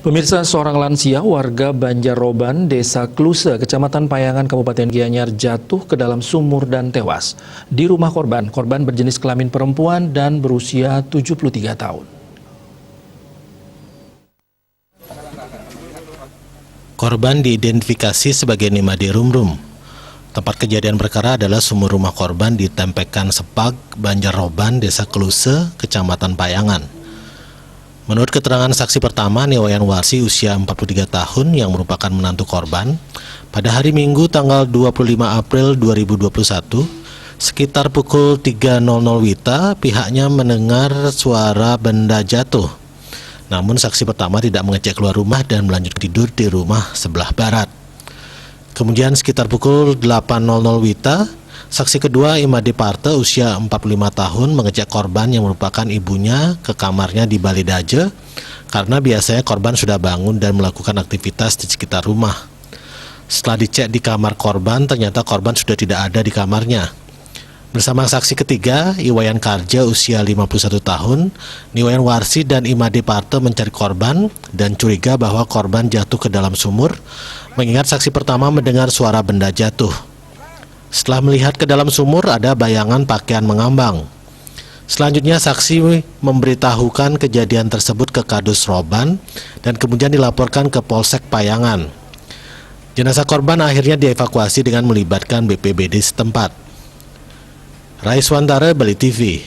Pemirsa, seorang lansia warga Banjarroban, Desa Kluse, Kecamatan Payangan, Kabupaten Gianyar jatuh ke dalam sumur dan tewas. Di rumah korban berjenis kelamin perempuan dan berusia 73 tahun. Korban diidentifikasi sebagai Nimade Rumrum. Tempat kejadian perkara adalah sumur rumah korban di Tempekan Sepag, Banjarroban, Desa Kluse, Kecamatan Payangan. Menurut keterangan saksi pertama, Niwayan Warsi usia 43 tahun yang merupakan menantu korban, pada hari Minggu tanggal 25 April 2021, sekitar pukul 3.00 WITA, pihaknya mendengar suara benda jatuh. Namun saksi pertama tidak mengecek keluar rumah dan melanjutkan tidur di rumah sebelah barat. Kemudian sekitar pukul 8.00 WITA, saksi kedua Imade Parte usia 45 tahun mengecek korban yang merupakan ibunya ke kamarnya di Balidaje karena biasanya korban sudah bangun dan melakukan aktivitas di sekitar rumah. Setelah dicek di kamar korban, ternyata korban sudah tidak ada di kamarnya. Bersama saksi ketiga, Iwayan Karja usia 51 tahun, Niwayan Warsi dan Imade Parte mencari korban dan curiga bahwa korban jatuh ke dalam sumur, mengingat saksi pertama mendengar suara benda jatuh. Setelah melihat ke dalam sumur, ada bayangan pakaian mengambang. Selanjutnya, saksi memberitahukan kejadian tersebut ke Kadus Roban dan kemudian dilaporkan ke Polsek Payangan. Jenazah korban akhirnya dievakuasi dengan melibatkan BPBD setempat. Raiswantara, Bali TV.